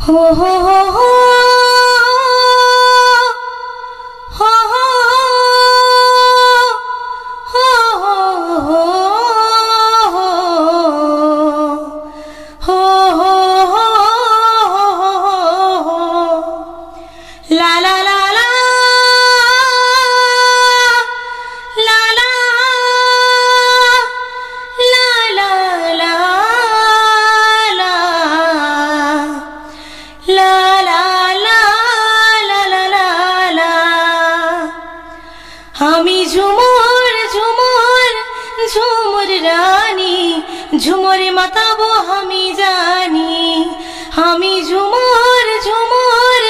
हो हो हो हो हो हो हो हो हो ला ला ला ला ला ला ला ला हमी झुमुर झुमुर झुमुर रानी झुमुर माताबो हमी जानी हमी झुमुर झुमुर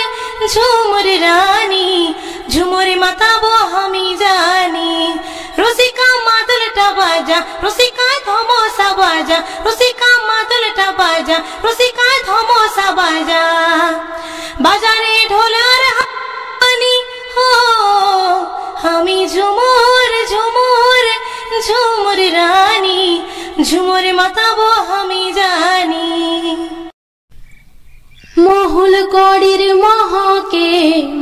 झुमुर रानी झुमुर माताबो हमी जानी रसिका मादलटा बाजा रसिका धमोसा बाजा रसिका मादलटा बाजा रसिका धमोसा बाजा बाजारे ढोलार हानी हो हमी झुमुर झुमुर झुमुर रानी झुमुर माताबो हमी जानी মহুল কড়ির মহকে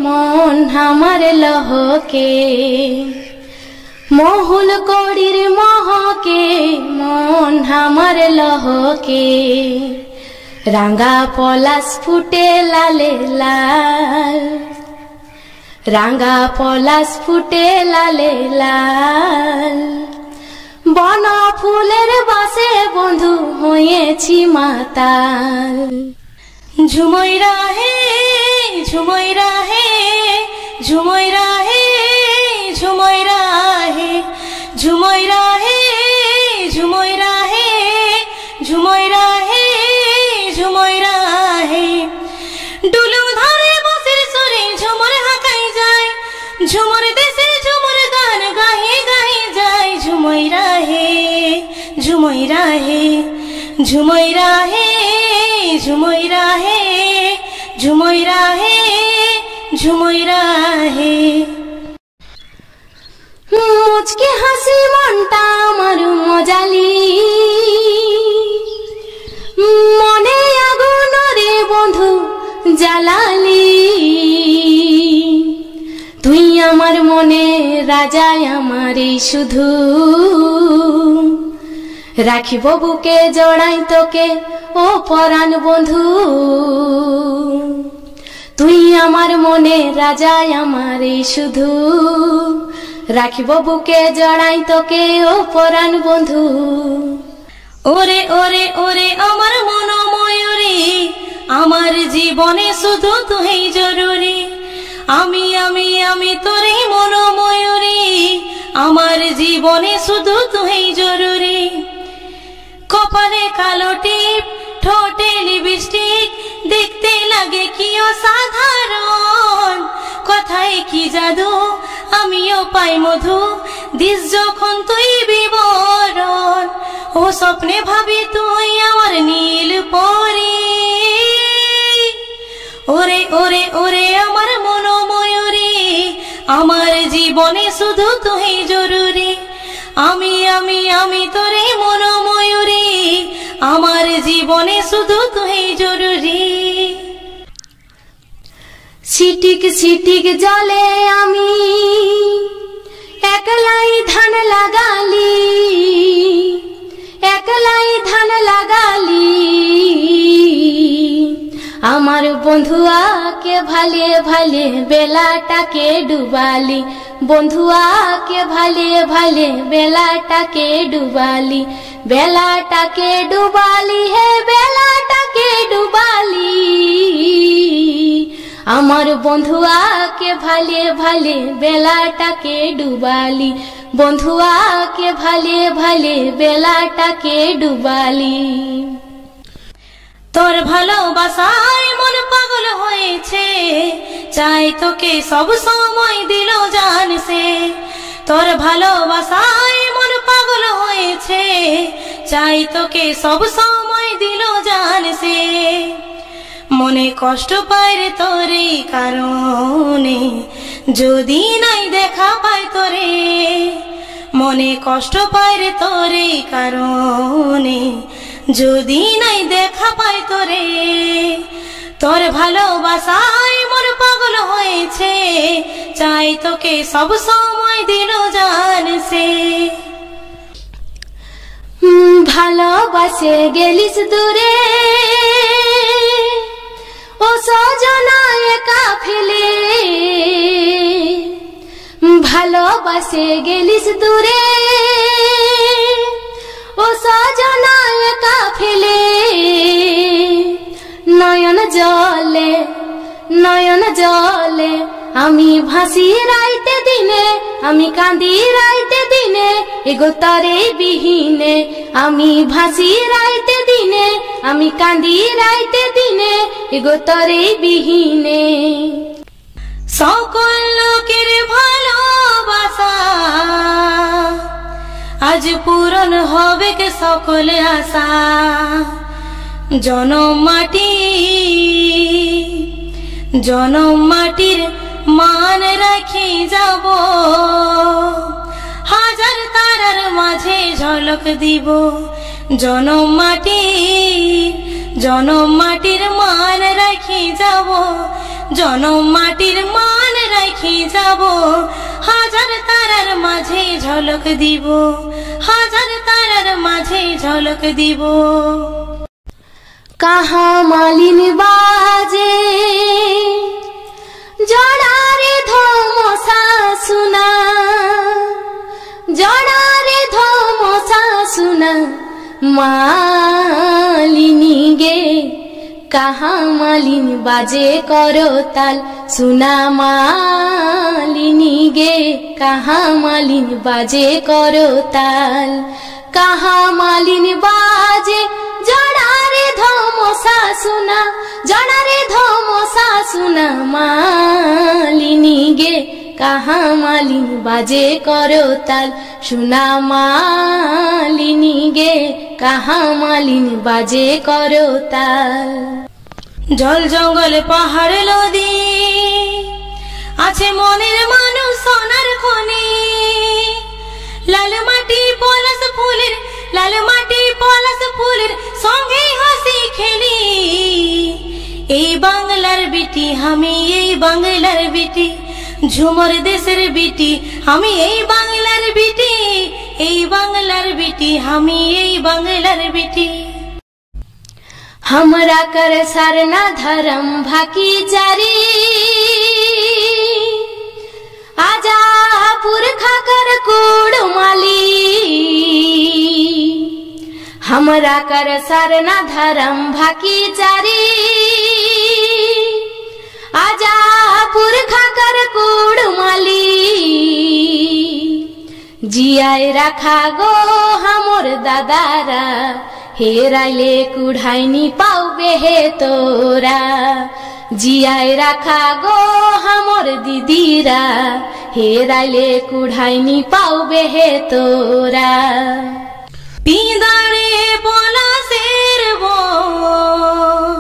মন আমার লহকে মহুল কড়ির মহকে মন আমার লহকে রাঙ্গা পলাশ ফুটে লালে লাল রাঙ্গা পলাশ ফুটে লালে লাল বন ফুলের বাসে বন্ধু হয়েছি মাতাল झुमैरा हे झुमैरा हे झुमैरा हे झुमैरा हे झुमैरा हे झुमैरा हे झुमैरा हे झुमैरा हे डुलुम धरे बसिर सुरे झुमर हाकाई जाय झुमर देशे झुमर गान गाहे गाहे जाय झुमैरा हे झुमैरा हे झुमैरा हे झुमैरा हे झुमैरा हे झुमैरा हे मुझके हासि मनटा आमार मजाली मने आगुन रे बंधु जालाली तुई आमार मने राजा आमारे शुधु राखिब बुके जड़ाई तोके ओ परान बंधु तुई आमार मने राजा आमारे शुधु राखिब बुके जड़ाई तोके ओ परान बंधु ओरे ओरे ओरे आमार मन मयूरी आमार जीवने शुधु तुई जरूरी आमी आमी आमी तोरे मन मयूरी आमार जीवने शुधु तुई जरूरी कपाले कालो टीप ठोटे लिपस्टिक देखते लगे कि असाधारण कथाय कि जादू आमिओ पाई मधु दिस जखन तुई विवरण ओ स्वप्ने भाबी तुई आमार नील परी ओरे ओरे ओरे आमार मन मयूरी आमार जीवने शुधु तुई जरूरी आमी आमी आमी तोरे मन मयूरी आमार जीवने शुधु तुई जरूरी छिटिक छिटिक जले आमी एकलाई धान लागाली एकलाई धान लागाली आमार बंधुआ के भाले भाले बेलाटाके डुबाली बंधुआ के भाले भाले बेलाटाके डुबाली बेलाटाके डुबाली हे बेलाटाके डुबाली आमार बंधुआ के भाले भाले बेलाटाके डुबाली बंधुआ के भाले भाले बेलाटाके डुबाली तोर भालोबासाय मन पागल होयेछे चाই তোকে सब समय दिलो जान से तोर भालोबासाय मन पागल होयेछे চাই তোকে सब समय दिलो जान से मने कष्ट पाय रे तोरे कारणे যদি নাই দেখা পাই তোরে মনে কষ্ট পায় রে তোরে কারণে যদি নাই দেখা পাই তোরে তোর ভালোবাসায় মন পাগল হয়েছে, চাই তোকে সব সময় দিল জান সে। ভালোবাসে গেলিস দূরে ও সজনা একা ফেলে, ভালোবাসে গেলিস দূরে ও সজনা একা ফেলে। নয়ন জলে নয়ন জলে আমি ভাসি রাইতে দিনে, আমি কাঁদি রাইতে দিনে, এগো তরে বিহীনে। আমি ভাসি রাইতে দিনে, আমি কাঁদি রাইতে দিনে, এগো তরে বিহীনে। সকল লোকের ভালোবাসা আজ পূরণ হবে কে সকল আশা। জনম মাটি জনম মাটির মান রাখি যাব, হাজার তারার মাঝে ঝলক দিব। জনম মাটির মান রাখি যাব, জনম মাটির মান রাখি যাব, হাজার তারার মাঝে ঝলক দিব, হাজার তারার মাঝে ঝলক দিব। কাহা মালিন বাজে জড়ারে ধমসা শুনা, জড়ারে ধমসা শুনা মালিনী গে। কাহা মালিন বাজে করতাল শুনা মালিনী গে, কাহা মালিন বাজে করতাল। কাহা মালিন বাজে জড়ারে ধমসা শুনা, জড়ারে ধমসা শুনা মালিনী গে। কাহা মালিন বাজে করতাল শুনা মালিনী গে, কাহা মালিন বাজে করতাল। জল জঙ্গল পাহাড় নদী আছে মনের মানুষ সোনার খনি, লাল মাটি পলাশ ফুলের, লাল মাটি পলাশ ফুলের সঙ্গে হাসি খেলি। এই বাংলার বিটি আমি, এই বাংলার বিটি, ঝুমর দেশের বিটি আমি, এই বাংলার বিটি, এই বাংলার বিটি আমি, এই বাংলার বিটি। हमरा कर सरना धर्म भाकी जारी, आजा पुरखा कर कूड़ माली। हमरा कर सरना धर्म भाकी जारी, आजा पुरखा कर कूड़ माली। जियाए रखा गो हमर दादारा, हेराइले कुढ़ाइनी पाउबे हे तोरा। जियाए रखा गो हमर दीदीरा, हेराइले कुढ़ाइनी पाउबे हे तोरा। पिंदारे पलाशेर बन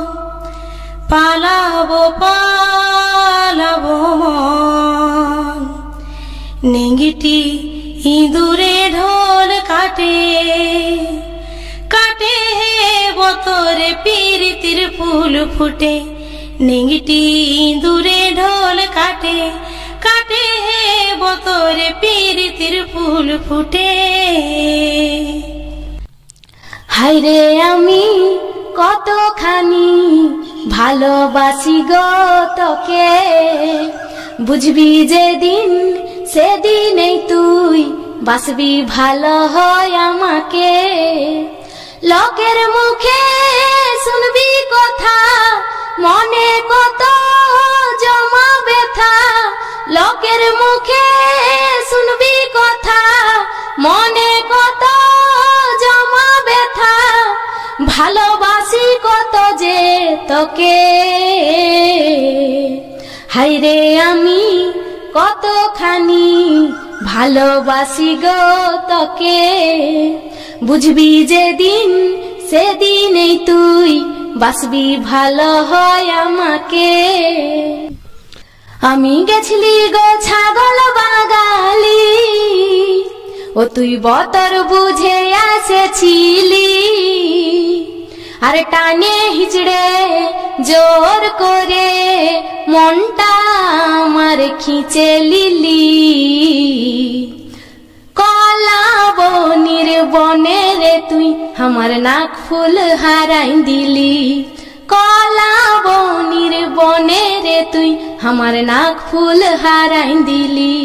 पालाबो पालाबो मन, नेंगिटी इঁদুরে ঢোল কাটে, কাটে হে বতরে পীরিতির ফুল ফুটে। নেংটি ইঁদুরে ঢোল কাটে, কাটে হে বতরে পীরিতির ফুল ফুটে। হায়রে আমি কতখানি ভালোবাসি গো তোকে, বুঝবি যেদিন সেদিনেই তুই বাসবি ভালো হয় আমাকে। লোকের মুখে শুনবি কথা, মনে কত জমা ব্যথা। লোকের মুখে শুনবি কথা, মনে কত জমা ব্যথা। ভালোবাসি কত যে তোকে, হায়রে আমি কতখানি ভালোবাসি গো তোকে। বুঝবি যেদিন সেদিনেই তুই বাসবি ভালো হয় আমাকে। আমি গেছিলি গো ছাগল বাগালি, ও তুই বতর বুঝে আসেছিলি। আর টানে হিচড়ে জোর মনটা আমার খিচে লিলি কলা বনির বনে রে তুই আমার নাক ফুল হারাই দিলি কলা বনির বনে রে তুই আমার নাক ফুল হারাই দিলি